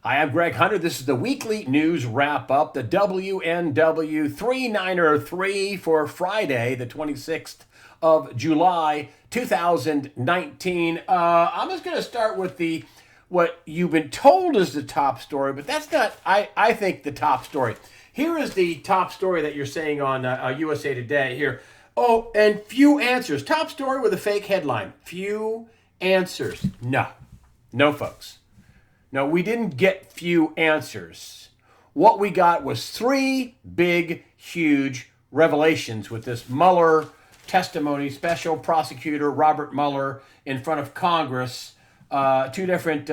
Hi, I'm Greg Hunter. This is the weekly news wrap up, the WNW 3903 for Friday, the 26th of July, 2019. I'm just going to start with the what you've been told is the top story, but that's not, I think, the top story. Here is the top story that you're saying on USA Today here. Oh, and few answers. Top story with a fake headline. Few answers. No, folks. No, we didn't get few answers. What we got was three big, huge revelations with this Mueller testimony, special prosecutor Robert Mueller in front of Congress. Two different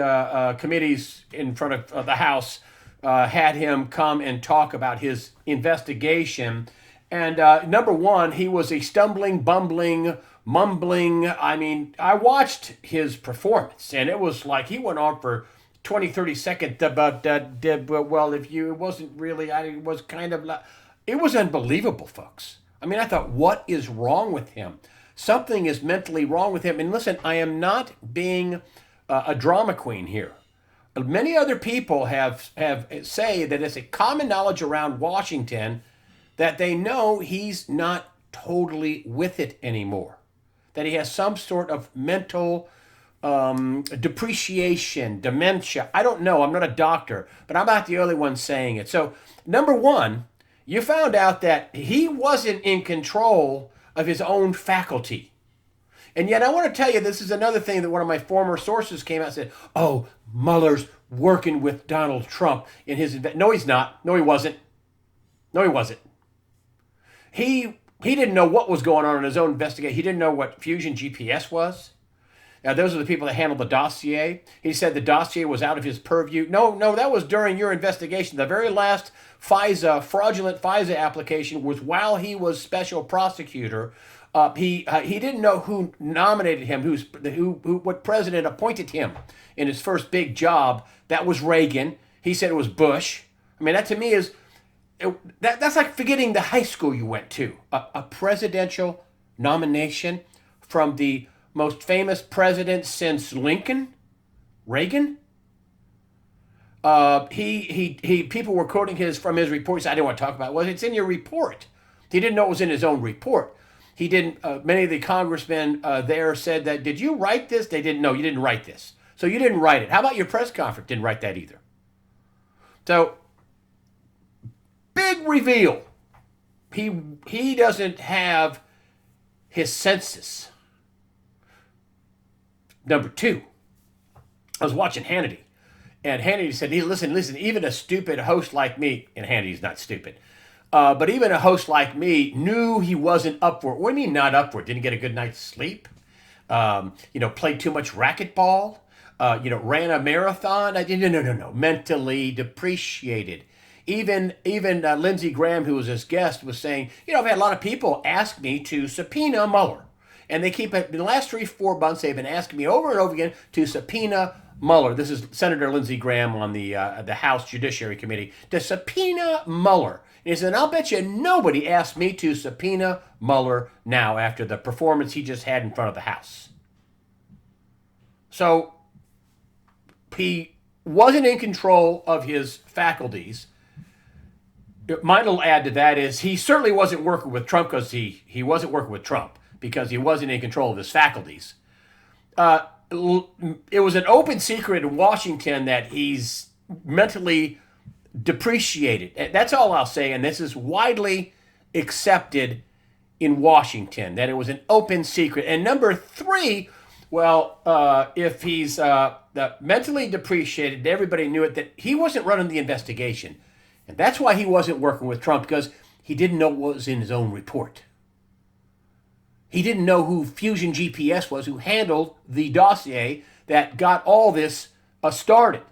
committees in front of the House had him come and talk about his investigation. And number one, he was a stumbling, bumbling, mumbling. I mean, I watched his performance, and it was like he went on for 20, 30 seconds about well, if you, it wasn't really, I was kind of, it was unbelievable, folks. I mean, I thought, what is wrong with him? Something is mentally wrong with him. And listen, I am not being a drama queen here. Many other people have say that it's a common knowledge around Washington that they know he's not totally with it anymore, that he has some sort of mental depreciation, dementia. I don't know. I'm not a doctor, but I'm not the only one saying it. So, number one, you found out that he wasn't in control of his own faculty. And yet, I want to tell you, this is another thing that one of my former sources came out and said, oh, Mueller's working with Donald Trump in his... No, he's not. No, he wasn't. No, he wasn't. He didn't know what was going on in his own investigation. He didn't know what Fusion GPS was. Now, those are the people that handled the dossier. He said the dossier was out of his purview. No, that was during your investigation. The very last fraudulent FISA application was while he was special prosecutor. He didn't know who nominated him, what president appointed him in his first big job. That was Reagan. He said it was Bush. I mean, that to me is, that's like forgetting the high school you went to. A presidential nomination from the most famous president since Lincoln, Reagan. People were quoting from his report. He said, I didn't want to talk about it. Well, it's in your report. He didn't know it was in his own report. He didn't. Many of the congressmen there said that, did you write this? They didn't know. You didn't write this. So you didn't write it. How about your press conference? Didn't write that either. So, big reveal. He doesn't have his senses. Number two, I was watching Hannity, and Hannity said, hey, listen, even a stupid host like me, and Hannity's not stupid, but even a host like me knew he wasn't up for it. What do you mean not up for it? Didn't get a good night's sleep? Played too much racquetball? Ran a marathon? No. Mentally depreciated. Even Lindsey Graham, who was his guest, was saying, I've had a lot of people ask me to subpoena Mueller. And they keep, in the last 3-4 months, they've been asking me over and over again to subpoena Mueller. This is Senator Lindsey Graham on the House Judiciary Committee, to subpoena Mueller. And he said, I'll bet you nobody asked me to subpoena Mueller now after the performance he just had in front of the House. So he wasn't in control of his faculties. My little add to that is he certainly wasn't working with Trump because he wasn't working with Trump, because he wasn't in control of his faculties. It was an open secret in Washington that he's mentally depreciated. That's all I'll say, and this is widely accepted in Washington, that it was an open secret. And number three, if he's mentally depreciated, everybody knew it, that he wasn't running the investigation. And that's why he wasn't working with Trump, because he didn't know what was in his own report. He didn't know who Fusion GPS was, who handled the dossier that got all this started.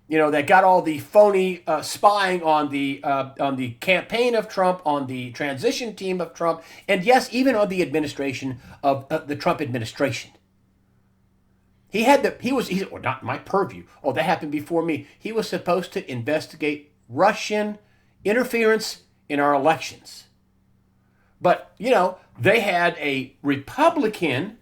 That got all the phony spying on the campaign of Trump, on the transition team of Trump, and yes, even on the administration of the Trump administration. He said, well, not my purview. Oh, that happened before me. He was supposed to investigate Russian interference in our elections. But, they had a Republican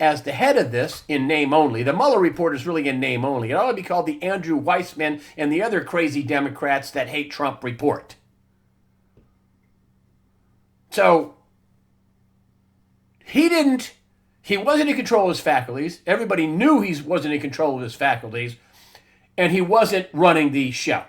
as the head of this in name only. The Mueller report is really in name only. It ought to be called the Andrew Weissman and the other crazy Democrats that hate Trump report. So he wasn't in control of his faculties. Everybody knew he wasn't in control of his faculties, and he wasn't running the show.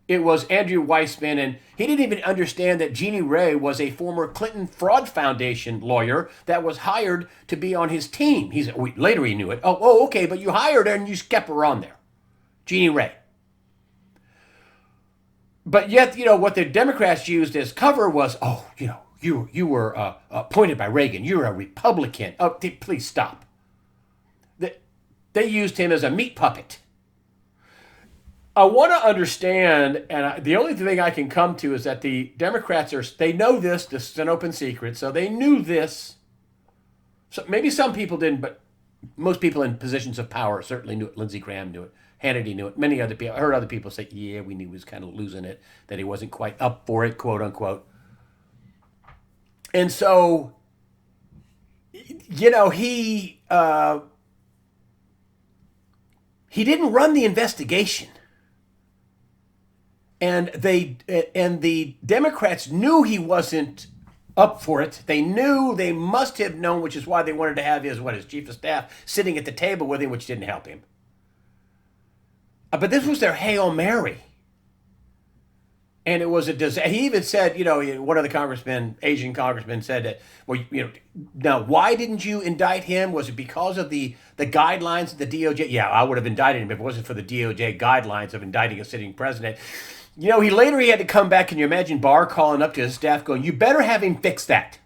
It was Andrew Weissman, and he didn't even understand that Jeannie Ray was a former Clinton Fraud Foundation lawyer that was hired to be on his team. Later he knew it. Oh, okay, but you hired her and you kept her on there. Jeannie Ray. But yet, what the Democrats used as cover was, you were appointed by Reagan. You're a Republican. Oh, please stop. They used him as a meat puppet. I want to understand, and the only thing I can come to is that the Democrats they know this is an open secret, so they knew this. So maybe some people didn't, but most people in positions of power certainly knew it. Lindsey Graham knew it. Hannity knew it. Many other people, I heard other people say, yeah, we knew he was kind of losing it, that he wasn't quite up for it, quote unquote. And so, he didn't run the investigation. And the Democrats knew he wasn't up for it. They must have known, which is why they wanted to have his chief of staff sitting at the table with him, which didn't help him. But this was their Hail Mary. And it was a disaster. He even said, one of the Asian congressmen said that, now why didn't you indict him? Was it because of the guidelines of the DOJ? Yeah, I would have indicted him if it wasn't for the DOJ guidelines of indicting a sitting president. He had to come back. Can you imagine Barr calling up to his staff going, you better have him fix that.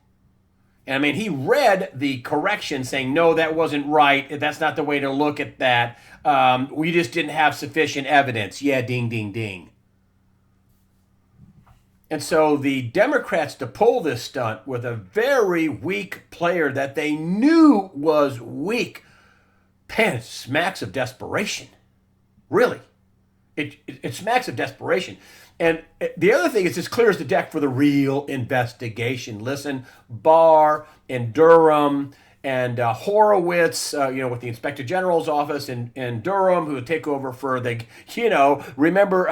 And he read the correction saying, no, that wasn't right. That's not the way to look at that. We just didn't have sufficient evidence. Yeah, ding, ding, ding. And so the Democrats, to pull this stunt with a very weak player that they knew was weak, it smacks of desperation. Really. It smacks of desperation. And the other thing is, it's clear as the deck for the real investigation. Listen, Barr and Durham and Horowitz, with the Inspector General's office in Durham, who would take over for remember,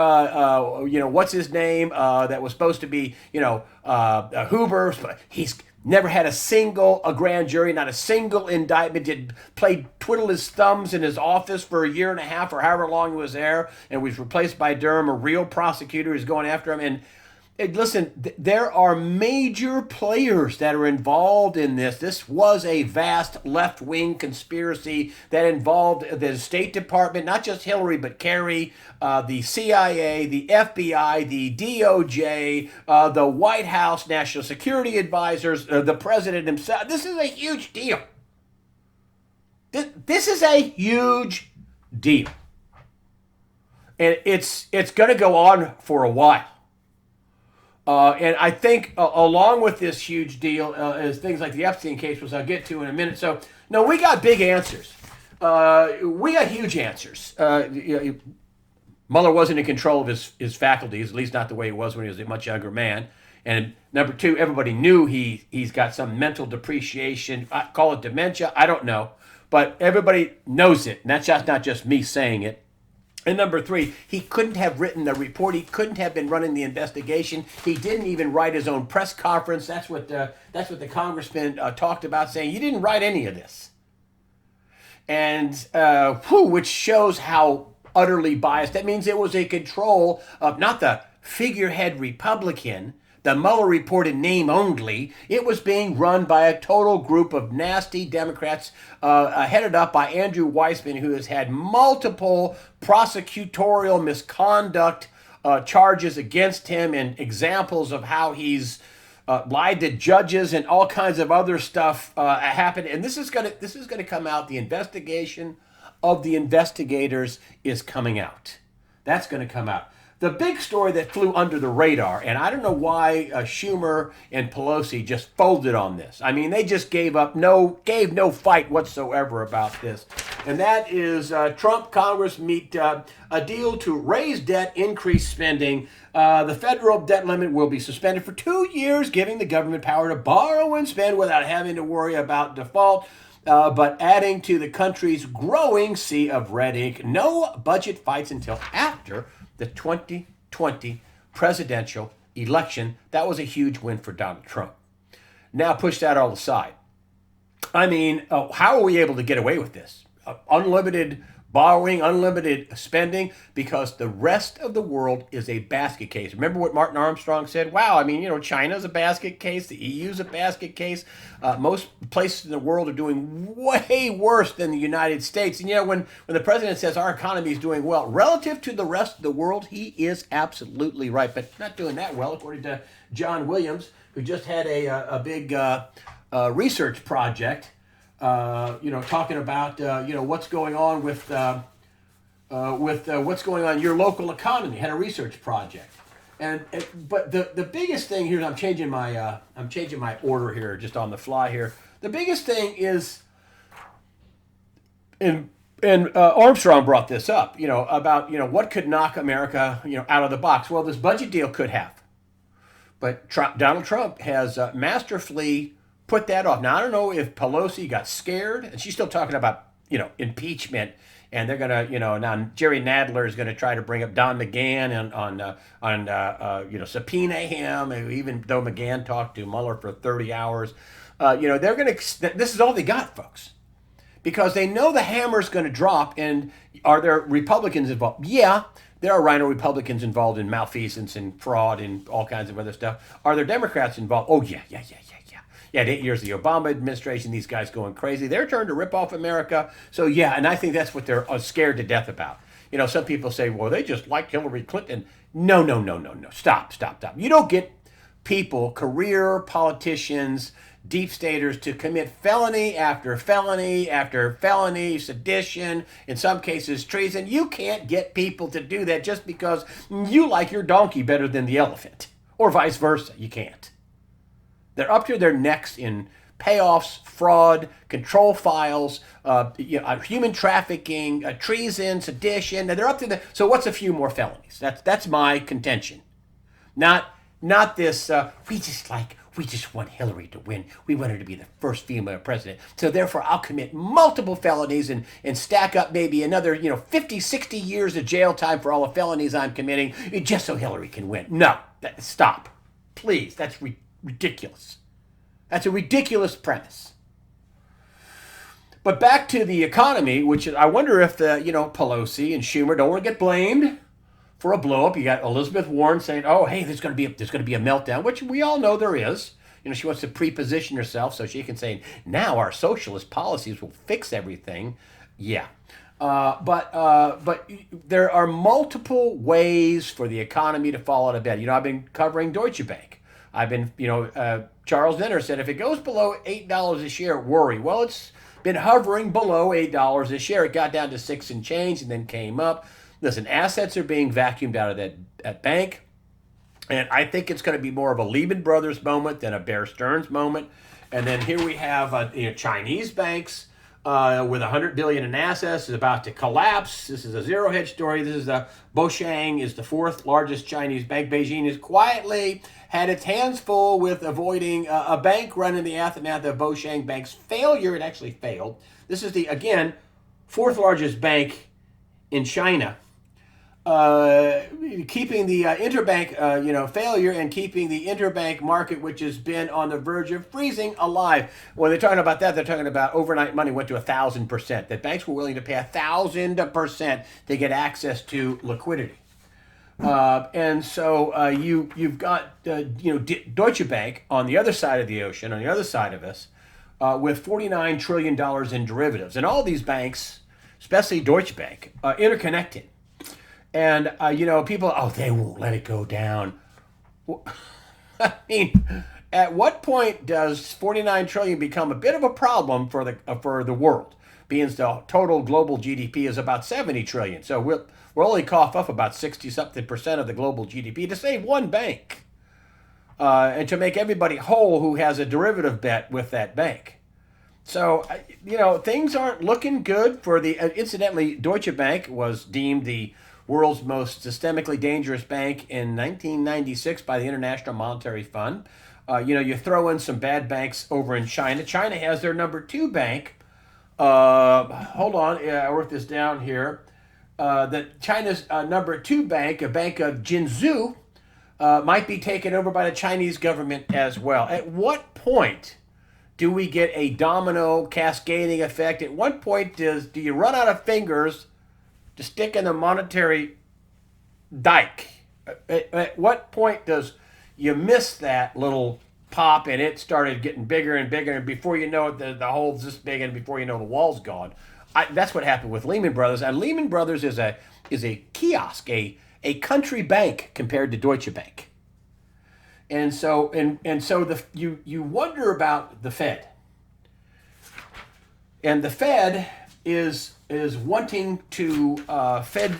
what's his name that was supposed to be, Hoover. He's never had a grand jury, not a single indictment, twiddled his thumbs in his office for a year and a half or however long he was there, and was replaced by Durham, a real prosecutor who's going after him. And listen, there are major players that are involved in this. This was a vast left-wing conspiracy that involved the State Department, not just Hillary, but Kerry, the CIA, the FBI, the DOJ, the White House, National Security Advisors, the president himself. This is a huge deal. This is a huge deal. And it's going to go on for a while. And I think along with this huge deal is things like the Epstein case, which I'll get to in a minute. So, no, we got big answers. We got huge answers. Mueller wasn't in control of his faculties, at least not the way he was when he was a much younger man. And number two, everybody knew he's got some mental depreciation. I call it dementia. I don't know. But everybody knows it. And that's not just me saying it. And number three, he couldn't have written the report. He couldn't have been running the investigation. He didn't even write his own press conference. That's what the congressman talked about, saying you didn't write any of this. And which shows how utterly biased. That means it was a control of not the figurehead Republican, the Mueller report in name only. It was being run by a total group of nasty Democrats headed up by Andrew Weissman, who has had multiple prosecutorial misconduct charges against him and examples of how he's lied to judges and all kinds of other stuff happened. And this is gonna come out. The investigation of the investigators is coming out. That's going to come out. The big story that flew under the radar, and I don't know why Schumer and Pelosi just folded on this. I mean, they just gave no fight whatsoever about this. And that is Trump Congress meet a deal to raise debt, increase spending. The federal debt limit will be suspended for 2 years, giving the government power to borrow and spend without having to worry about default. but adding to the country's growing sea of red ink. No budget fights until after the 2020 presidential election. That was a huge win for Donald Trump. Now push that all aside. I mean, how are we able to get away with this? Unlimited borrowing, unlimited spending, because the rest of the world is a basket case. Remember what Martin Armstrong said? Wow, I mean, China's a basket case, the EU's a basket case. Most places in the world are doing way worse than the United States. And when the president says our economy is doing well relative to the rest of the world, he is absolutely right, but not doing that well, according to John Williams, who just had a big research project talking about what's going on with what's going on in your local economy. Had a research project, but the biggest thing here, and I'm changing my order here just on the fly here. The biggest thing is, and Armstrong brought this up, about what could knock America out of the box. Well, this budget deal could have, but Donald Trump has masterfully put that off. Now, I don't know if Pelosi got scared, and she's still talking about, impeachment, and they're going to, now Jerry Nadler is going to try to bring up Don McGahn on subpoena him, even though McGahn talked to Mueller for 30 hours. They're going to, this is all they got, folks, because they know the hammer's going to drop. And are there Republicans involved? Yeah. There are rhino Republicans involved in malfeasance and fraud and all kinds of other stuff. Are there Democrats involved? Oh, yeah. Yeah, 8 years of the Obama administration, these guys going crazy. They're trying to rip off America. So, yeah, and I think that's what they're scared to death about. Some people say, well, they just like Hillary Clinton. No. Stop. You don't get people, career politicians, deep staters, to commit felony after felony after felony, sedition, in some cases treason. You can't get people to do that just because you like your donkey better than the elephant, or vice versa. You can't. They're up to their necks in payoffs, fraud, control files, human trafficking, treason, sedition. And they're up to the. So what's a few more felonies? That's my contention. Not this. We just want Hillary to win. We want her to be the first female president. So therefore, I'll commit multiple felonies and stack up maybe another 50, 60 years of jail time for all the felonies I'm committing just so Hillary can win. No, stop, please. That's ridiculous. That's a ridiculous premise. But back to the economy, which I wonder if Pelosi and Schumer don't want to get blamed for a blowup. You got Elizabeth Warren saying, "Oh, hey, there's going to be a meltdown," which we all know there is. She wants to pre-position herself so she can say, "Now our socialist policies will fix everything." Yeah. But there are multiple ways for the economy to fall out of bed. I've been covering Deutsche Bank. I've been, Charles Zinner said, if it goes below $8 a share, worry. Well, it's been hovering below $8 a share. It got down to 6 and change and then came up. Listen, assets are being vacuumed out of that bank. And I think it's going to be more of a Lehman Brothers moment than a Bear Stearns moment. And then here we have Chinese banks with $100 billion in assets is about to collapse. This is a zero hedge story. This is Boshang is the fourth largest Chinese bank. Beijing has quietly had its hands full with avoiding a bank run in the aftermath of Boshang Bank's failure. It actually failed. This is the, again, fourth largest bank in China. Keeping the interbank, failure and keeping the interbank market, which has been on the verge of freezing, alive. When they're talking about that, they're talking about overnight money went to 1,000%. That banks were willing to pay 1,000% to get access to liquidity. And so you've got Deutsche Bank on the other side of the ocean, on the other side of us, with $49 trillion in derivatives, and all these banks, especially Deutsche Bank, interconnected. And, people, they won't let it go down. I mean, at what point does 49 trillion become a bit of a problem for the world? Being the total global GDP is about 70 trillion. So we'll only cough up about 60-something% of the global GDP to save one bank. And to make everybody whole who has a derivative bet with that bank. So, things aren't looking good for the, incidentally, Deutsche Bank was deemed the world's most systemically dangerous bank in 1996 by the International Monetary Fund. You throw in some bad banks over in China. China has their number 2 bank Hold on, yeah, I wrote this down here. That China's number two bank, a bank of Jinzhou, might be taken over by the Chinese government as well. At what point do we get a domino cascading effect? At what point do you run out of fingers to stick in the monetary dike? At what point does you miss that little pop and it started getting bigger and bigger, and before you know it, the hole's this big, and before you know, the wall's gone? That's what happened with Lehman Brothers. And Lehman Brothers is a kiosk, a country bank compared to Deutsche Bank. And so you wonder about the Fed. And the Fed is wanting to Fed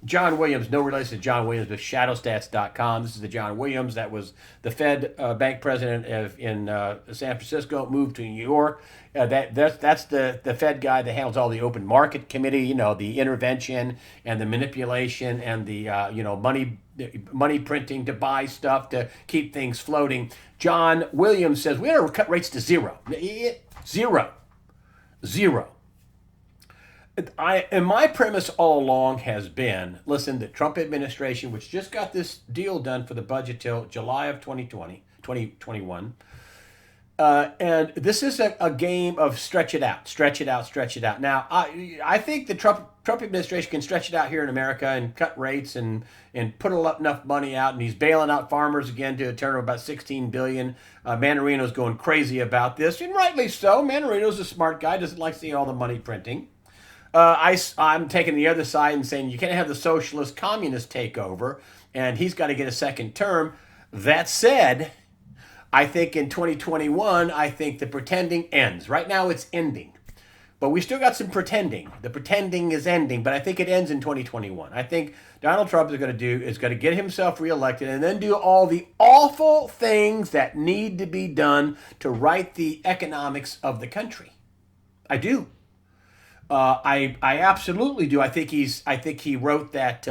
John Williams, no relation to John Williams, but shadowstats.com. This is the John Williams that was the Fed bank president in San Francisco, moved to New York. That's the Fed guy that handles all the open market committee, the intervention and the manipulation and the money printing to buy stuff to keep things floating. John Williams says we ought to cut rates to zero. Zero. Zero. And my premise all along has been, listen, the Trump administration, which just got this deal done for the budget till July of 2021, and this is a game of stretch it out, stretch it out, stretch it out. Now, I think the Trump administration can stretch it out here in America and cut rates and put enough money out, and he's bailing out farmers again to a turn of about $16 billion. Manarino's going crazy about this, and rightly so. Manarino's a smart guy, doesn't like seeing all the money printing. I'm taking the other side and saying you can't have the socialist communist take over, and he's got to get a second term. That said, I think in 2021, I think the pretending ends. Right now, it's ending. But we still got some pretending. The pretending is ending, but I think it ends in 2021. I think Donald Trump is going to get himself reelected and then do all the awful things that need to be done to right the economics of the country. I do. I absolutely do. I think he wrote that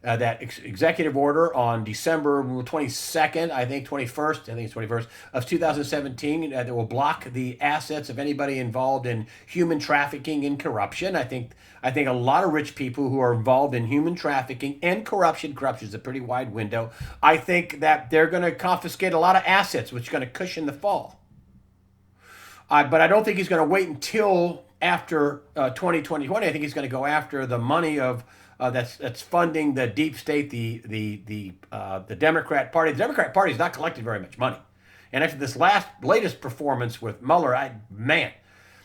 executive order on December 22nd, I think 21st, I think it's 21st of 2017 that will block the assets of anybody involved in human trafficking and corruption. I think a lot of rich people who are involved in human trafficking and corruption is a pretty wide window. I think that they're going to confiscate a lot of assets, which is going to cushion the fall. But I don't think he's going to wait until after 2020. I think he's going to go after the money of that's funding the deep state, the Democrat Party. The Democrat Party has not collected very much money, and after this latest performance with Mueller,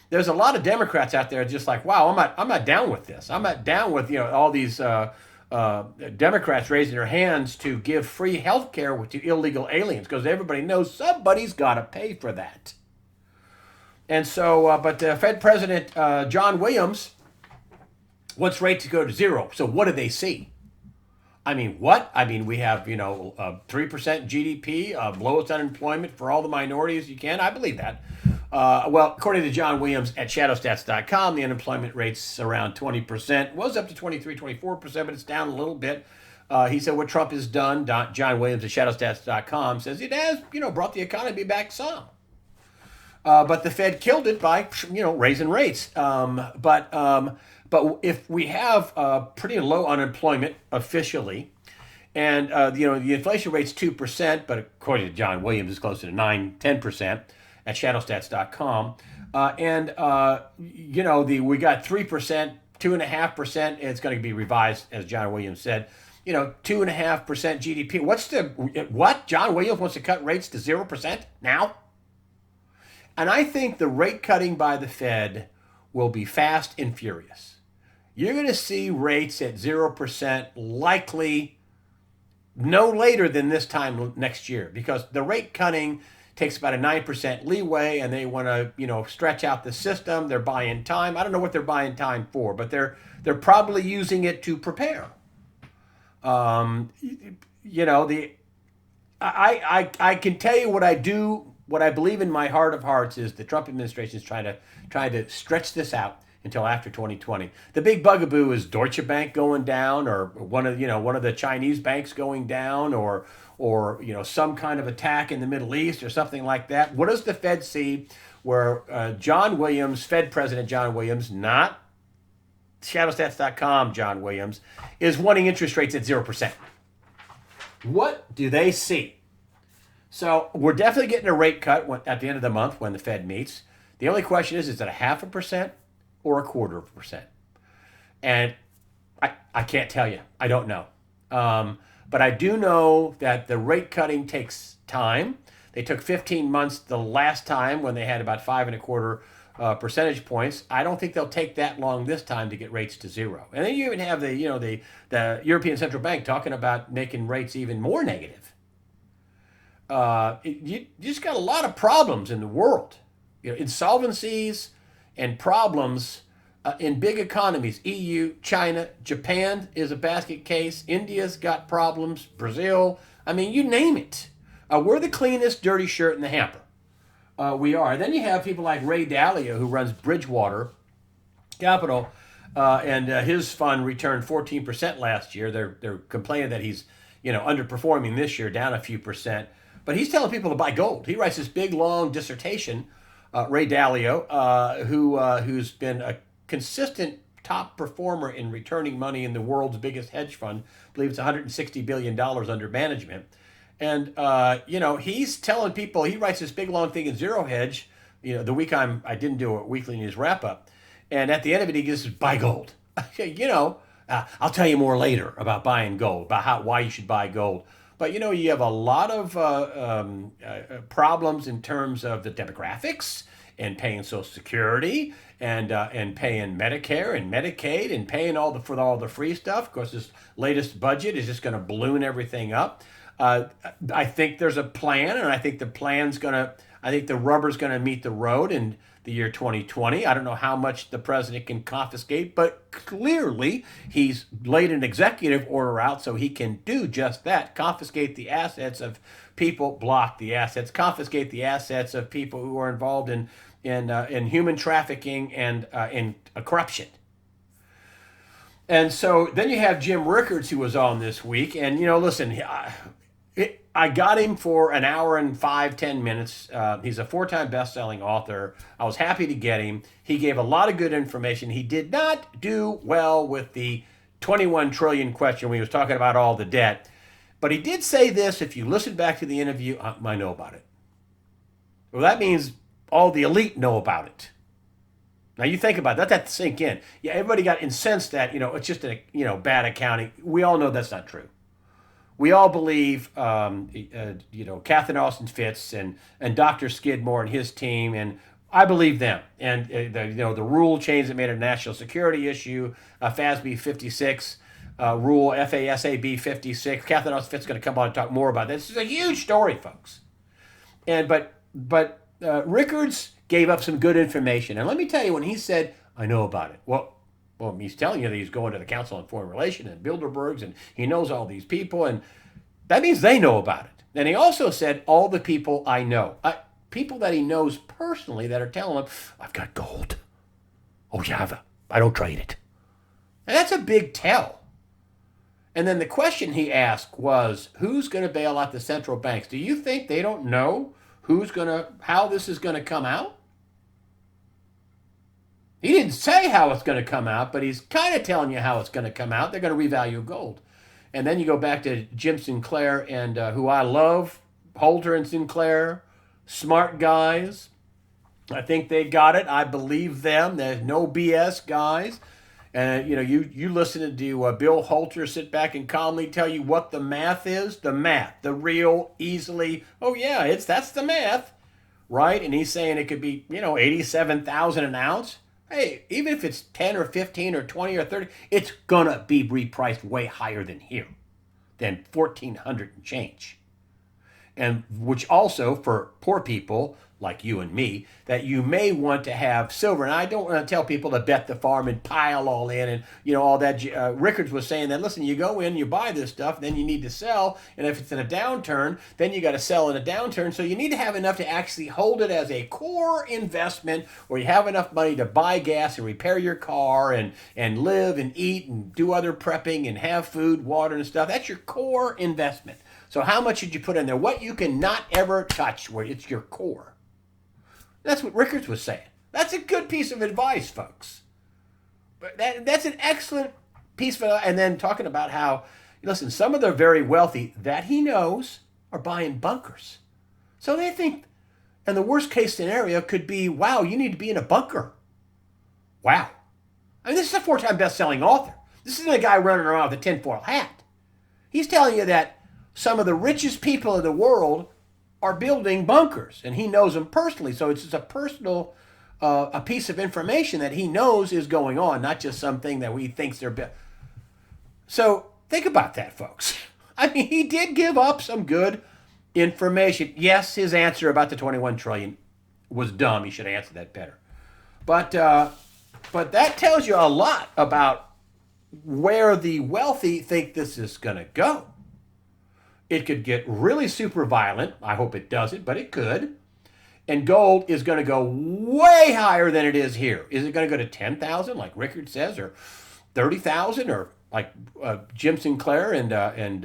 there's a lot of Democrats out there just like, wow, I'm not down with this. I'm not down with all these Democrats raising their hands to give free health care to illegal aliens, because everybody knows somebody's got to pay for that. And so, but Fed President John Williams wants rates to go to zero. So what do they see? I mean, what? I mean, we have, 3% GDP, lowest unemployment for all the minorities you can. I believe that. Well, according to John Williams at shadowstats.com, the unemployment rate's around 20%. Was up to 23, 24%, but it's down a little bit. He said what Trump has done, John Williams at shadowstats.com says it has, brought the economy back some. But the Fed killed it by, raising rates. But if we have pretty low unemployment officially, and the inflation rate's 2%, but according to John Williams, it's closer to 10% at shadowstats.com. We got 3%, 2.5%. It's going to be revised, as John Williams said. 2.5% GDP. What? John Williams wants to cut rates to 0% now? And I think the rate cutting by the Fed will be fast and furious. You're going to see rates at 0% likely no later than this time next year, because the rate cutting takes about a 9% leeway, and they want to, stretch out the system. They're buying time. I don't know what they're buying time for, but they're probably using it to prepare. I can tell you what I do. What I believe in my heart of hearts is the Trump administration is trying to stretch this out until after 2020. The big bugaboo is Deutsche Bank going down, or one of the Chinese banks going down, or some kind of attack in the Middle East or something like that. What does the Fed see where John Williams, Fed President John Williams, not shadowstats.com John Williams, is wanting interest rates at 0%. What do they see? So we're definitely getting a rate cut at the end of the month when the Fed meets. The only question is it a 0.5% or 0.25%? And I can't tell you. I don't know. But I do know that the rate cutting takes time. They took 15 months the last time when they had about 5.25 percentage points. I don't think they'll take that long this time to get rates to zero. And then you even have the European Central Bank talking about making rates even more negative. You just got a lot of problems in the world. Insolvencies and problems in big economies. EU, China, Japan is a basket case. India's got problems. Brazil. I mean, you name it. We're the cleanest dirty shirt in the hamper. We are. And then you have people like Ray Dalio, who runs Bridgewater Capital, and his fund returned 14% last year. They're complaining that he's underperforming this year, down a few percent. But he's telling people to buy gold. He writes this big, long dissertation, Ray Dalio, who's been a consistent top performer in returning money in the world's biggest hedge fund. I believe it's $160 billion under management. And, he's telling people, he writes this big, long thing in Zero Hedge, the week I didn't do a weekly news wrap up. And at the end of it, he just says, buy gold. I'll tell you more later about buying gold, about why you should buy gold. But, you have a lot of problems in terms of the demographics and paying Social Security and paying Medicare and Medicaid and paying for all the free stuff. Of course, this latest budget is just going to balloon everything up. I think there's a plan, and I think the rubber's going to meet the road in the year 2020. I don't know how much the president can confiscate, but clearly he's laid an executive order out so he can do just that: confiscate the assets of people, block the assets, confiscate the assets of people who are involved in human trafficking and in corruption. And so then you have Jim Rickards, who was on this week, and listen. I got him for an hour and 5-10 minutes. He's a 4-time best-selling author. I was happy to get him. He gave a lot of good information. He did not do well with the 21 trillion question when he was talking about all the debt. But he did say this: if you listen back to the interview, I know about it. Well, that means all the elite know about it. Now you think about it, let that sink in. Yeah, everybody got incensed that, it's just bad accounting. We all know that's not true. We all believe, Catherine Austin Fitts and Dr. Skidmore and his team, and I believe them. And the rule change that made it a national security issue, FASB 56 rule, FASAB 56. Catherine Austin Fitts is going to come on and talk more about this. This is a huge story, folks. And but Rickards gave up some good information, and let me tell you, when he said, "I know about it," well, he's telling you that he's going to the Council on Foreign Relations and Bilderberg's, and he knows all these people, and that means they know about it. And he also said, all the people I know, people that he knows personally that are telling him, I've got gold. Oh, yeah, I don't trade it. And that's a big tell. And then the question he asked was, who's going to bail out the central banks? Do you think they don't know how this is going to come out? He didn't say how it's going to come out, but he's kind of telling you how it's going to come out. They're going to revalue gold. And then you go back to Jim Sinclair, and who I love, Holter and Sinclair, smart guys. I think they got it. I believe them. There's no BS guys. And, you listen to Bill Holter sit back and calmly tell you what the math is. The math, the real, easily, oh, yeah, that's the math, right? And he's saying it could be, $87,000 an ounce. Hey, even if it's 10 or 15 or 20 or 30, it's going to be repriced way higher than here, than 1,400 and change. And which also, for poor people like you and me, that you may want to have silver. And I don't want to tell people to bet the farm and pile all in and, all that. Rickards was saying that, listen, you go in, you buy this stuff, then you need to sell. And if it's in a downturn, then you got to sell in a downturn. So you need to have enough to actually hold it as a core investment, where you have enough money to buy gas and repair your car and live and eat and do other prepping and have food, water and stuff. That's your core investment. So how much should you put in there? What you cannot ever touch, where it's your core. That's what Rickards was saying. That's a good piece of advice, folks. But that's an excellent piece of advice. And then talking about how, listen, some of the very wealthy that he knows are buying bunkers. So they think, and the worst case scenario could be, wow, you need to be in a bunker. Wow. I mean, this is a 4-time best-selling author. This isn't a guy running around with a tinfoil hat. He's telling you that some of the richest people in the world are building bunkers, and he knows them personally. So it's just a personal, a piece of information that he knows is going on, not just something that he thinks they're. So think about that, folks. I mean, he did give up some good information. Yes, his answer about the 21 trillion was dumb. He should have answered that better. But that tells you a lot about where the wealthy think this is going to go. It could get really super violent. I hope it doesn't, but it could. And gold is going to go way higher than it is here. Is it going to go to 10,000 like Rickard says, or 30,000, or like Jim Sinclair and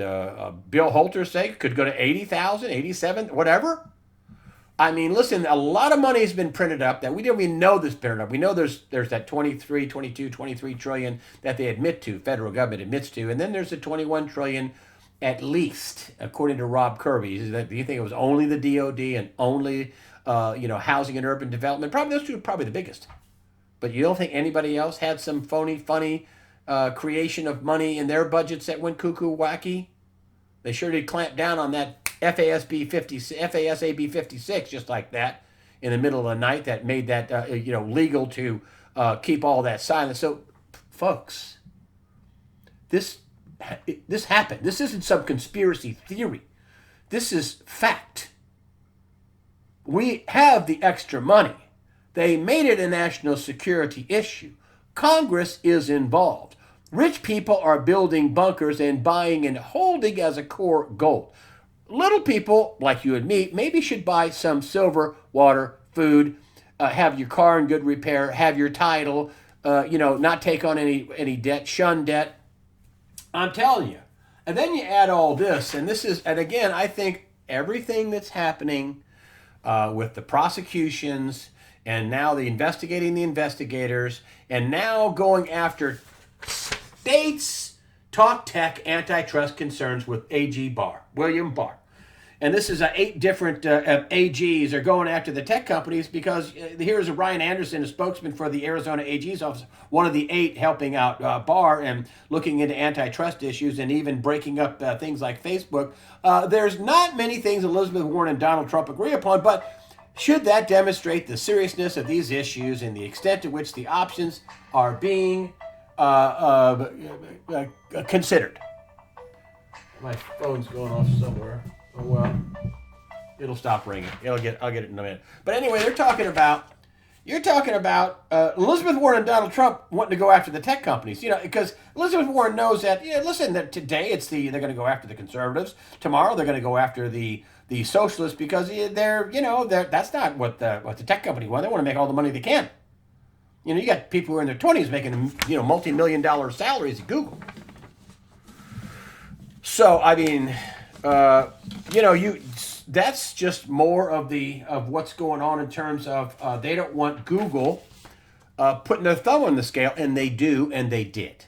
Bill Holter say could go to 80,000, 87, whatever? I mean, listen, a lot of money has been printed up that we don't even know this printed up. We know there's that 23, 22, 23 trillion that they admit to, federal government admits to, and then there's the 21 trillion at least, according to Rob Kirby. Do you think it was only the DOD and only housing and urban development? Probably those two are probably the biggest. But you don't think anybody else had some funny creation of money in their budgets that went cuckoo wacky? They sure did clamp down on that FASB 56 just like that in the middle of the night. That made that legal to keep all that silent. So, folks, this happened. This isn't some conspiracy theory. This is fact. We have the extra money. They made it a national security issue. Congress is involved. Rich people are building bunkers and buying and holding as a core gold. Little people, like you and me, maybe should buy some silver, water, food, have your car in good repair, have your title, not take on any debt, shun debt. I'm telling you. And then you add all this, and again, I think everything that's happening with the prosecutions, and now the investigators, and now going after states talk tech antitrust concerns with AG Barr, William Barr. And this is 8 different AGs are going after the tech companies because here's Ryan Anderson, a spokesman for the Arizona AG's office, one of the 8 helping out Barr and looking into antitrust issues and even breaking up things like Facebook. There's not many things Elizabeth Warren and Donald Trump agree upon, but should that demonstrate the seriousness of these issues and the extent to which the options are being considered? My phone's going off somewhere. Oh well, it'll stop ringing. I'll get it in a minute. But anyway, you're talking about Elizabeth Warren and Donald Trump wanting to go after the tech companies. Because Elizabeth Warren knows that. Listen, that today they're going to go after the conservatives. Tomorrow they're going to go after the socialists because that's not what the tech company want. They want to make all the money they can. You got people who are in their 20s making multi-million-dollar salaries at Google. So I mean. That's just more of what's going on in terms of they don't want Google putting their thumb on the scale, and they do, and they did.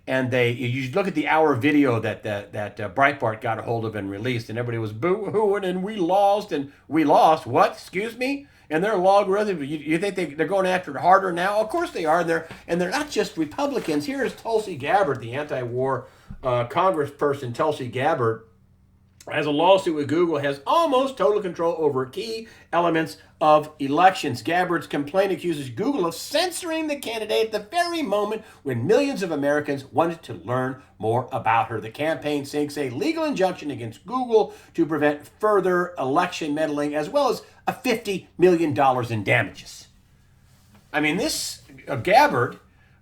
And you look at the hour video that Breitbart got a hold of and released, and everybody was boo-hooing, and we lost. What? Excuse me? And their logarithm, you think they're going after it harder now? Of course they are. And they're not just Republicans. Here's Tulsi Gabbard, the anti-war congressperson. Tulsi Gabbard has a lawsuit with Google, has almost total control over key elements of elections. Gabbard's complaint accuses Google of censoring the candidate at the very moment when millions of Americans wanted to learn more about her. The campaign seeks a legal injunction against Google to prevent further election meddling, as well as a $50 million in damages. I mean, this Gabbard,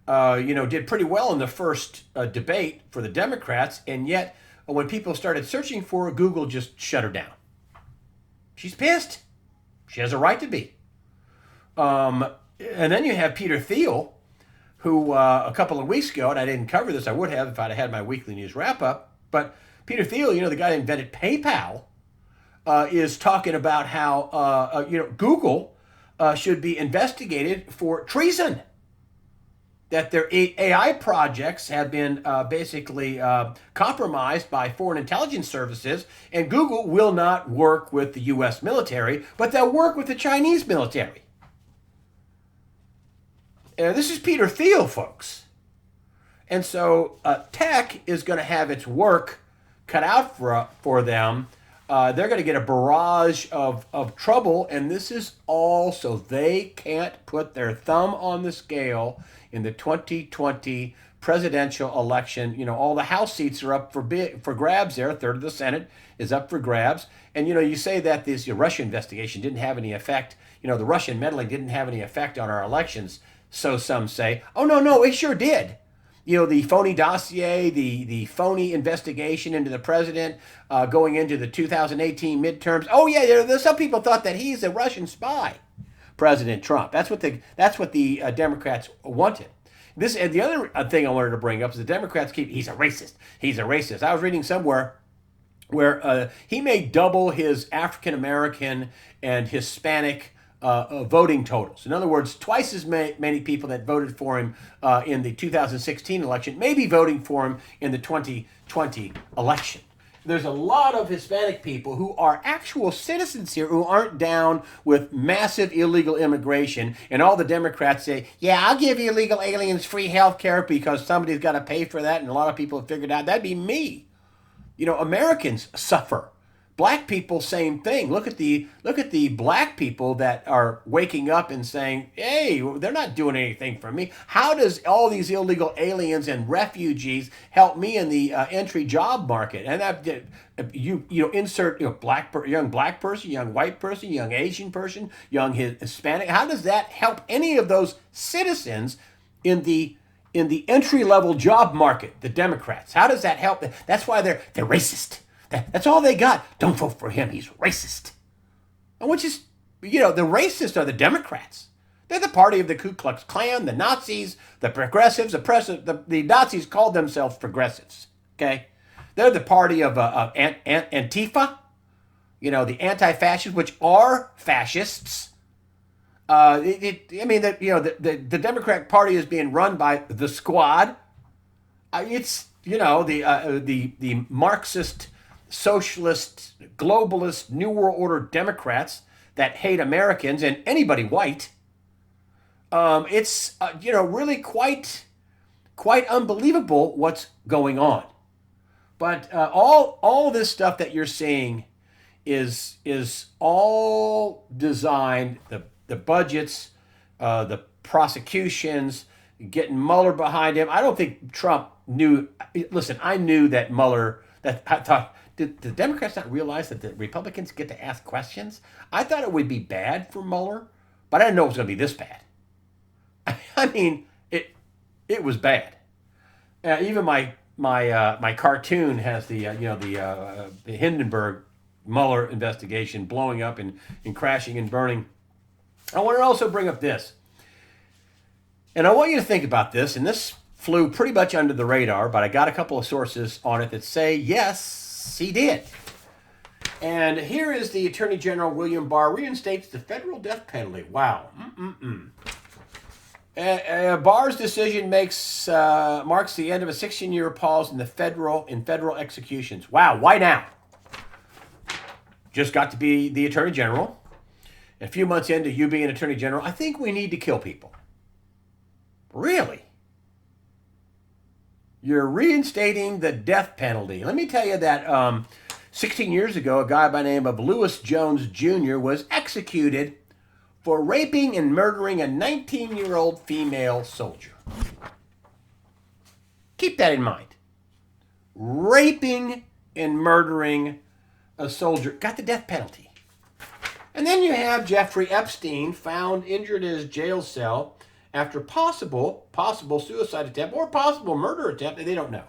did pretty well in the first debate for the Democrats, and yet when people started searching for her, Google just shut her down. She's pissed. She has a right to be. And then you have Peter Thiel, who a couple of weeks ago, and I didn't cover this, I would have if I'd had my weekly news wrap-up, but Peter Thiel, the guy that invented PayPal, is talking about how Google should be investigated for treason. That their AI projects have been basically compromised by foreign intelligence services, and Google will not work with the U.S. military, but they'll work with the Chinese military. This is Peter Thiel, folks. And so tech is going to have its work cut out for them. They're going to get a barrage of trouble, and this is all so they can't put their thumb on the scale in the 2020 presidential election. You know, all the House seats are up for grabs there. A third of the Senate is up for grabs. And, you know, you say that this Russia investigation didn't have any effect. You know, the Russian meddling didn't have any effect on our elections, so some say. Oh, no, it sure did. You know, the phony dossier, the phony investigation into the president going into the 2018 midterms. Oh, yeah, some people thought that he's a Russian spy, President Trump. That's what the Democrats wanted. This and the other thing I wanted to bring up is the Democrats he's a racist. He's a racist. I was reading somewhere where he may double his African American and Hispanic voting totals. In other words, twice as many people that voted for him in the 2016 election may be voting for him in the 2020 election. There's a lot of Hispanic people who are actual citizens here who aren't down with massive illegal immigration, and all the Democrats say, yeah, I'll give illegal aliens free health care because somebody's got to pay for that, and a lot of people have figured out that'd be me. You know, Americans suffer. Black people, same thing. Look at the black people that are waking up and saying, hey, they're not doing anything for me. How does all these illegal aliens and refugees help me in the entry job market? And you insert young black person, young white person, young Asian person, young Hispanic. How does that help any of those citizens in the entry level job market? The Democrats. How does that help? That's why they're racist. That's all they got. Don't vote for him. He's racist. And which is, the racists are the Democrats. They're the party of the Ku Klux Klan, the Nazis, the progressives. The Nazis called themselves progressives. Okay, they're the party of Antifa. You know, the anti-fascists, which are fascists. The Democratic Party is being run by the Squad. The Marxist, socialist, globalist, New World Order Democrats that hate Americans and anybody white. It's really quite unbelievable what's going on. But all this stuff that you're seeing is all designed, the budgets, the prosecutions, getting Mueller behind him. I don't think Trump knew. Listen, I knew that Mueller. I thought. Did the Democrats not realize that the Republicans get to ask questions? I thought it would be bad for Mueller, but I didn't know it was going to be this bad. I mean, it was bad. Even my cartoon has the Hindenburg Mueller investigation blowing up and crashing and burning. I want to also bring up this, and I want you to think about this. And this flew pretty much under the radar, but I got a couple of sources on it that say yes. He did. And here is the Attorney General William Barr reinstates the federal death penalty. Wow. Barr's decision marks the end of a 16-year pause in federal executions. Wow. Why now? Just got to be the Attorney General. A few months into you being Attorney General, I think we need to kill people. Really? You're reinstating the death penalty. Let me tell you that 16 years ago, a guy by the name of Lewis Jones Jr. was executed for raping and murdering a 19-year-old female soldier. Keep that in mind. Raping and murdering a soldier got the death penalty. And then you have Jeffrey Epstein found injured in his jail cell after possible suicide attempt or possible murder attempt, they don't know.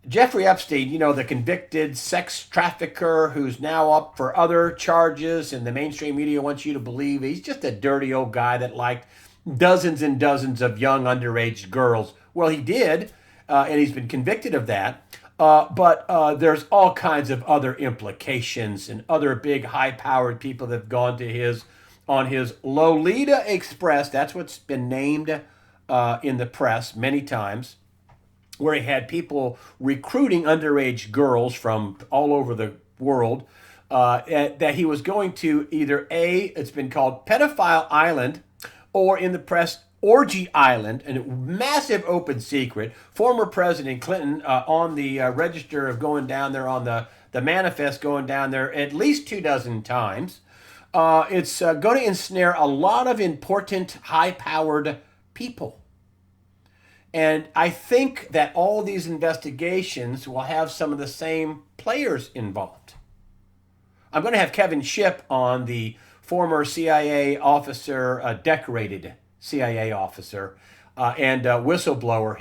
Jeffrey Epstein, the convicted sex trafficker who's now up for other charges, and the mainstream media wants you to believe he's just a dirty old guy that liked dozens and dozens of young underage girls. Well, he did, and he's been convicted of that. But there's all kinds of other implications and other big high-powered people that have gone to his on his Lolita Express. That's what's been named in the press many times, where he had people recruiting underage girls from all over the world. That he was going to either it's been called Pedophile Island, or in the press, Orgy Island, a massive open secret. Former President Clinton on the register of going down there, on the manifest going down there at least 24 times. It's going to ensnare a lot of important, high-powered people. And I think that all these investigations will have some of the same players involved. I'm going to have Kevin Shipp on, the former CIA officer, decorated CIA officer, and whistleblower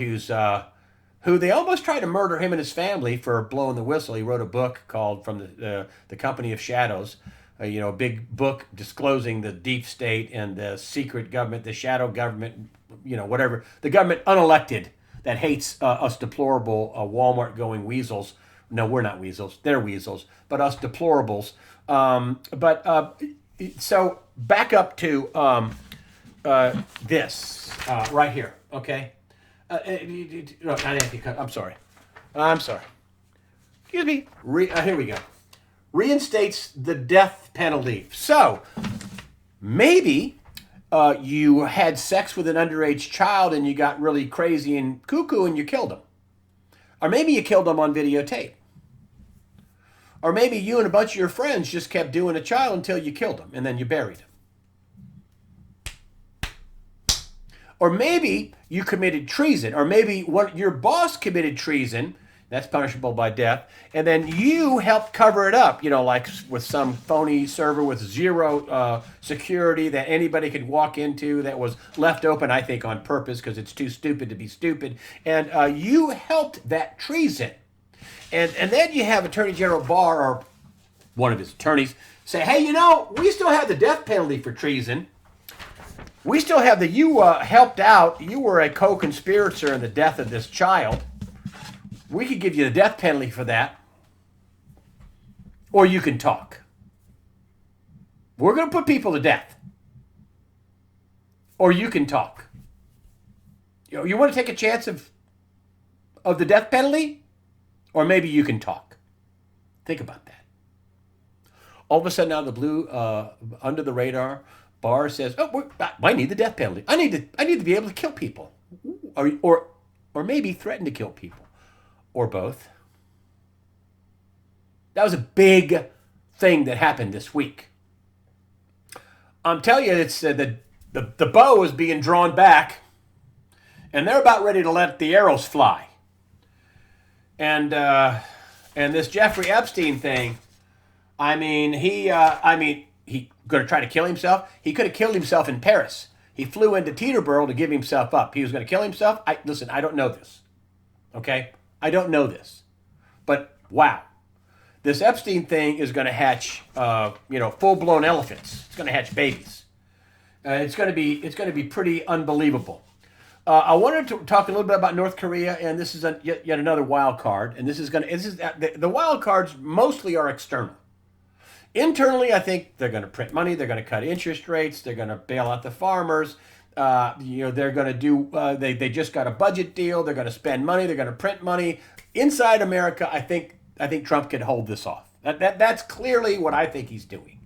who they almost tried to murder him and his family for blowing the whistle. He wrote a book called From the Company of Shadows, a big book disclosing the deep state and the secret government, the shadow government, whatever, the government unelected that hates us deplorable Walmart going weasels. No, we're not weasels. They're weasels, but us deplorables. So back up to this right here, okay? No, I'm sorry. Excuse me. Here we go. Reinstates the death penalty. So maybe you had sex with an underage child and you got really crazy and cuckoo and you killed him. Or maybe you killed him on videotape. Or maybe you and a bunch of your friends just kept doing a child until you killed him and then you buried him. Or maybe you committed treason. Or maybe your boss committed treason. That's punishable by death. And then you helped cover it up, like with some phony server with zero security that anybody could walk into, that was left open, I think, on purpose because it's too stupid to be stupid. And you helped that treason. And then you have Attorney General Barr, or one of his attorneys, say, hey, we still have the death penalty for treason. We still have you helped out, you were a co-conspirator in the death of this child. We could give you the death penalty for that. Or you can talk. We're going to put people to death. Or you can talk. You want to take a chance of the death penalty? Or maybe you can talk. Think about that. All of a sudden, out of the blue, under the radar, Barr says, "Oh, I need the death penalty. I need to be able to kill people, or maybe threaten to kill people, or both." That was a big thing that happened this week. I'm telling you, it's the bow is being drawn back, and they're about ready to let the arrows fly. And this Jeffrey Epstein thing, he going to try to kill himself. He could have killed himself in Paris. He flew into Teterboro to give himself up. He was going to kill himself. Listen, I don't know this. Okay? I don't know this. But wow. This Epstein thing is going to hatch, full-blown elephants. It's going to hatch babies. It's going to be pretty unbelievable. I wanted to talk a little bit about North Korea, and this is yet another wild card. And the wild cards mostly are external. Internally, I think they're going to print money. They're going to cut interest rates. They're going to bail out the farmers. They're going to do. They just got a budget deal. They're going to spend money. They're going to print money. Inside America, I think Trump can hold this off. That's clearly what I think he's doing.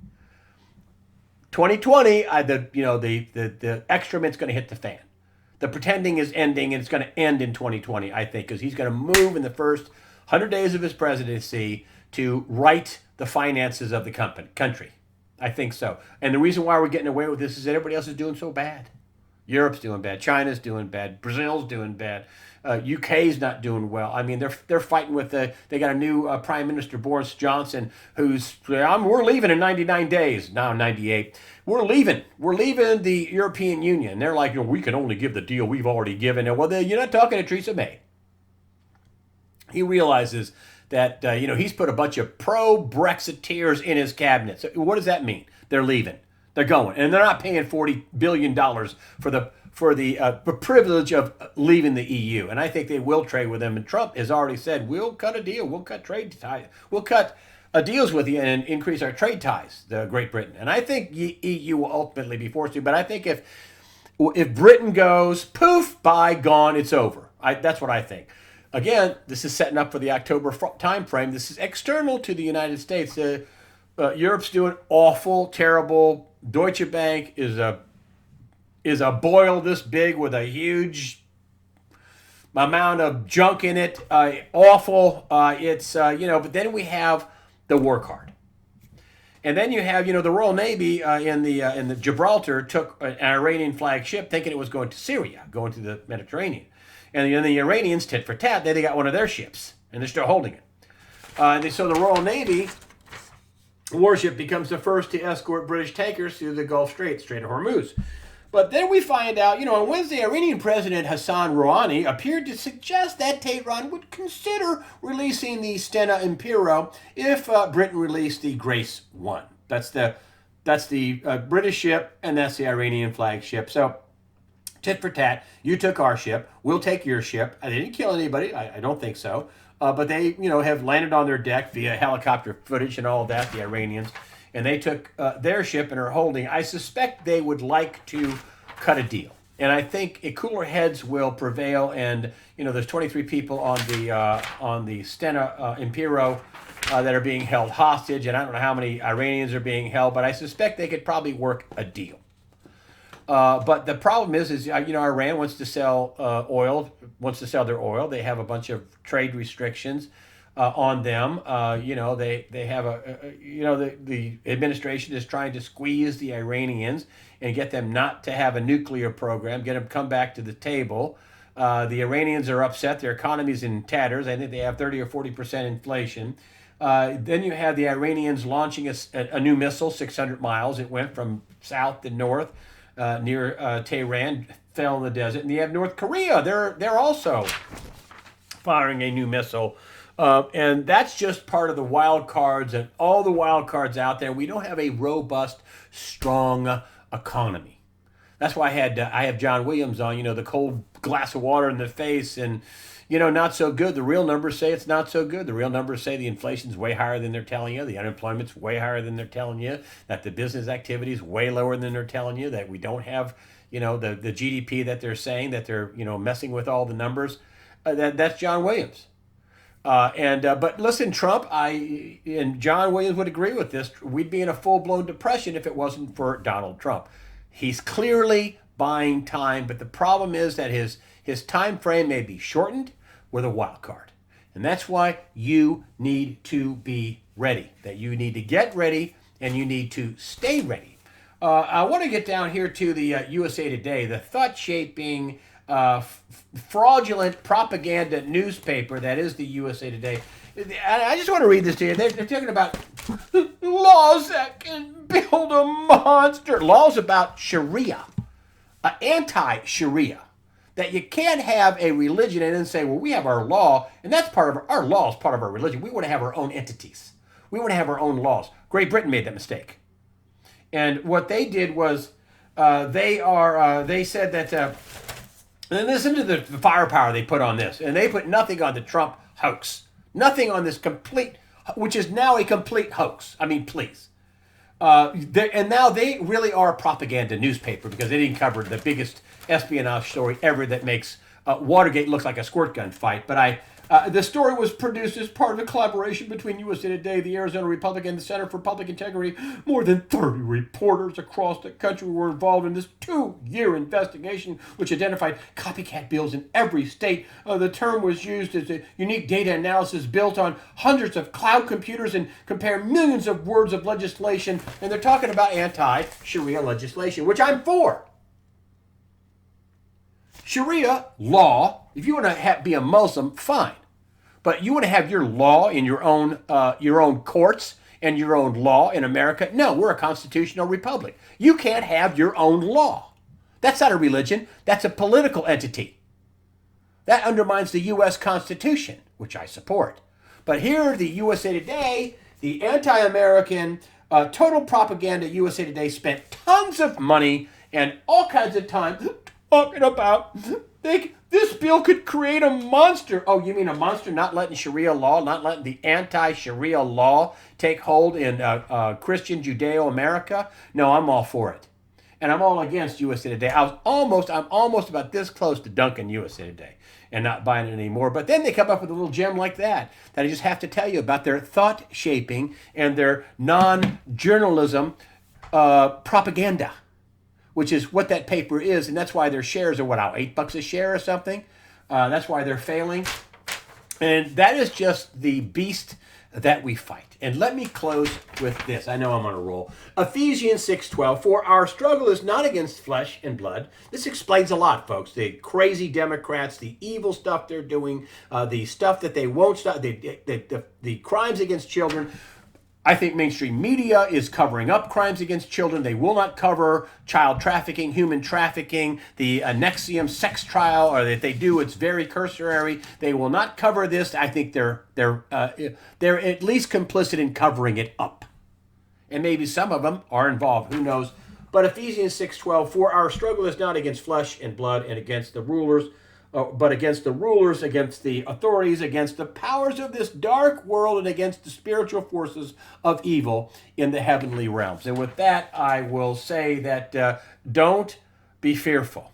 2020, the excrement's going to hit the fan. The pretending is ending, and it's going to end in 2020, I think, because he's going to move in the first 100 days of his presidency to right the finances of the country. I think so. And the reason why we're getting away with this is that everybody else is doing so bad. Europe's doing bad. China's doing bad. Brazil's doing bad. UK's not doing well. They're fighting with they got a new Prime Minister, Boris Johnson, who's we're leaving in 99 days. Now 98. We're leaving the European Union. They're like, we can only give the deal we've already given. And well, you're not talking to Theresa May. He realizes that he's put a bunch of pro-Brexiteers in his cabinet. So what does that mean? They're leaving. They're going, and they're not paying $40 billion for for the privilege of leaving the EU, and I think they will trade with them. And Trump has already said, "We'll cut a deal. We'll cut trade ties. We'll cut deals with you and increase our trade ties to Great Britain." And I think EU will ultimately be forced to. But I think if Britain goes poof, bye, gone, it's over. That's what I think. Again, this is setting up for the October time frame. This is external to the United States. Europe's doing awful, terrible. Deutsche Bank is a boil this big with a huge amount of junk in it. Awful. But then we have the war card. And then you have, the Royal Navy in the Gibraltar took an Iranian flagship thinking it was going to Syria, going to the Mediterranean. And then the Iranians, tit for tat, they got one of their ships, and they're still holding it. So the Royal Navy warship becomes the first to escort British tankers through the Gulf Strait of Hormuz. But then we find out, on Wednesday, Iranian President Hassan Rouhani appeared to suggest that Tehran would consider releasing the Stena Impero if Britain released the Grace 1. That's the British ship, and that's the Iranian flagship. So, tit for tat, you took our ship, we'll take your ship. They didn't kill anybody, I don't think so. But they, have landed on their deck via helicopter footage and all of that, the Iranians. And they took their ship and are holding. I suspect they would like to cut a deal. And I think cooler heads will prevail. And, there's 23 people on the Stena Impero that are being held hostage. And I don't know how many Iranians are being held, but I suspect they could probably work a deal. But the problem is Iran wants to sell wants to sell their oil. They have a bunch of trade restrictions on them. They have the administration is trying to squeeze the Iranians and get them not to have a nuclear program, get them to come back to the table. The Iranians are upset. Their economy's in tatters. I think they have 30 or 40% inflation. Then you have the Iranians launching a new missile, 600 miles. It went from south to north. Near Tehran, fell in the desert. And you have North Korea. They're also firing a new missile. And that's just part of the wild cards and all the wild cards out there. We don't have a robust, strong economy. That's why I have John Williams on, the cold glass of water in the face and, not so good. The real numbers say it's not so good. The real numbers say the inflation's way higher than they're telling you. The unemployment's way higher than they're telling you. That the business activity is way lower than they're telling you. That we don't have, the GDP that they're saying, that they're, messing with all the numbers. That's John Williams. But listen, Trump, and John Williams would agree with this. We'd be in a full-blown depression if it wasn't for Donald Trump. He's clearly buying time, but the problem is that his time frame may be shortened with a wild card. And that's why you need to be ready, that you need to get ready and you need to stay ready. I want to get down here to the USA Today, the thought-shaping, fraudulent propaganda newspaper that is the USA Today. I just want to read this to you. They're talking about laws that can build a monster. Laws about Sharia, anti-Sharia. That you can't have a religion and then say, well, we have our law, and that's part of our law is part of our religion. We want to have our own entities. We want to have our own laws. Great Britain made that mistake. And what they did was they said that, and listen to the firepower they put on this. And they put nothing on the Trump hoax. Nothing on this which is now a complete hoax. I mean, please. And now they really are a propaganda newspaper because they didn't cover the biggest espionage story ever that makes Watergate look like a squirt gun fight. But the story was produced as part of a collaboration between USA Today, the Arizona Republican, and the Center for Public Integrity. More than 30 reporters across the country were involved in this 2-year investigation, which identified copycat bills in every state. The term was used as a unique data analysis built on hundreds of cloud computers and compare millions of words of legislation. And they're talking about anti-Sharia legislation, which I'm for. Sharia law, if you want to be a Muslim, fine. But you want to have your law in your own courts and your own law in America? No, we're a constitutional republic. You can't have your own law. That's not a religion. That's a political entity. That undermines the U.S. Constitution, which I support. But here, the USA Today, the anti-American, total propaganda USA Today spent tons of money and all kinds of time talking about this bill could create a monster. Oh, you mean a monster? Not letting Sharia law, not letting the anti-Sharia law take hold in Christian Judeo-America? No, I'm all for it. And I'm all against USA Today. I'm almost about this close to dunking USA Today and not buying it anymore. But then they come up with a little gem like that I just have to tell you about their thought shaping and their non-journalism propaganda, which is what that paper is, and that's why their shares are what now, $8 a share or something. That's why they're failing, and that is just the beast that we fight. And let me close with this. I know I'm on a roll. Ephesians 6:12. For our struggle is not against flesh and blood. This explains a lot, folks. The crazy Democrats, the evil stuff they're doing, the stuff that they won't stop, the crimes against children. I think mainstream media is covering up crimes against children. They will not cover child trafficking, human trafficking, the NXIVM sex trial, or if they do, it's very cursory. They will not cover this. I think they're at least complicit in covering it up, and maybe some of them are involved. Who knows? But Ephesians 6:12, for our struggle is not against flesh and blood and against the rulers, but against the rulers, against the authorities, against the powers of this dark world, and against the spiritual forces of evil in the heavenly realms. And with that, I will say that don't be fearful.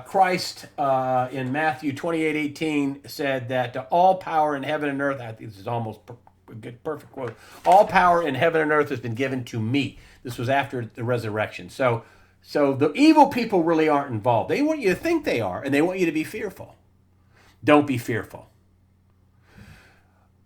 Christ in Matthew 28:18 said that all power in heaven and earth, I think this is almost a good, perfect quote, all power in heaven and earth has been given to me. This was after the resurrection. So the evil people really aren't involved. They want you to think they are, and they want you to be fearful. Don't be fearful.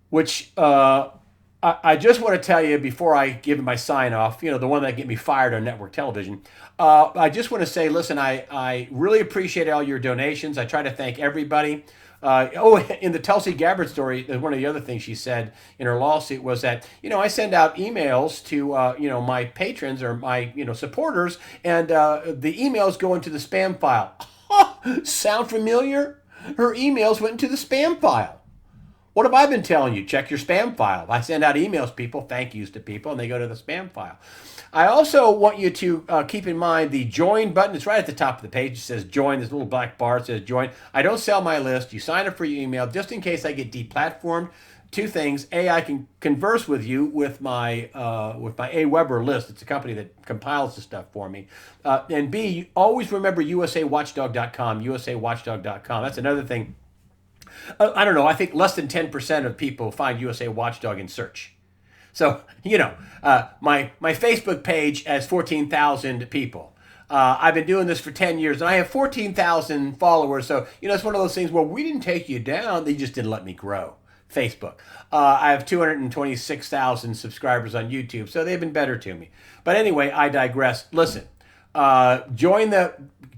Which I just want to tell you before I give my sign off, the one that get me fired on network television. I just want to say, listen, I really appreciate all your donations. I try to thank everybody. In the Tulsi Gabbard story, one of the other things she said in her lawsuit was that, I send out emails to, my patrons or my, supporters, and the emails go into the spam file. Sound familiar? Her emails went into the spam file. What have I been telling you? Check your spam file. I send out emails, people, thank yous to people, and they go to the spam file. I also want you to keep in mind the join button. It's right at the top of the page. It says join. There's a little black bar. It says join. I don't sell my list. You sign up for your email just in case I get deplatformed. Two things. A, I can converse with you with my AWeber list. It's a company that compiles the stuff for me. And B, always remember usawatchdog.com, usawatchdog.com. That's another thing. I don't know. I think less than 10% of people find USA Watchdog in search. So, my Facebook page has 14,000 people. I've been doing this for 10 years, and I have 14,000 followers. So, it's one of those things where we didn't take you down. They just didn't let me grow. Facebook. I have 226,000 subscribers on YouTube, so they've been better to me. But anyway, I digress. Listen,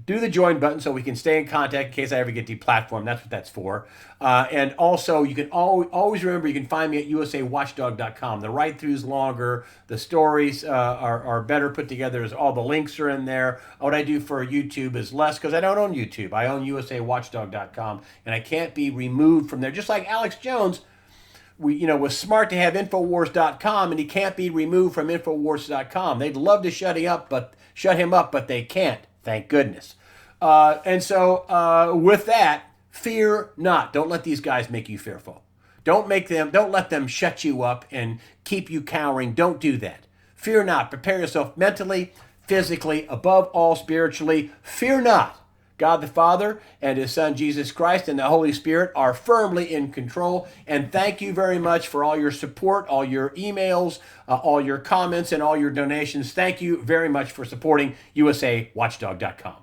do the join button so we can stay in contact in case I ever get deplatformed. That's what that's for. And also, you can always remember you can find me at usawatchdog.com. The write-through's longer. The stories are better put together. All the links are in there. What I do for YouTube is less because I don't own YouTube. I own usawatchdog.com, and I can't be removed from there. Just like Alex Jones was smart to have Infowars.com, and he can't be removed from Infowars.com. They'd love to shut him up, but they can't. Thank goodness. And so with that, fear not. Don't let these guys make you fearful. Don't let them shut you up and keep you cowering. Don't do that. Fear not. Prepare yourself mentally, physically, above all spiritually. Fear not. God the Father and His Son Jesus Christ and the Holy Spirit are firmly in control. And thank you very much for all your support, all your emails, all your comments, and all your donations. Thank you very much for supporting usawatchdog.com.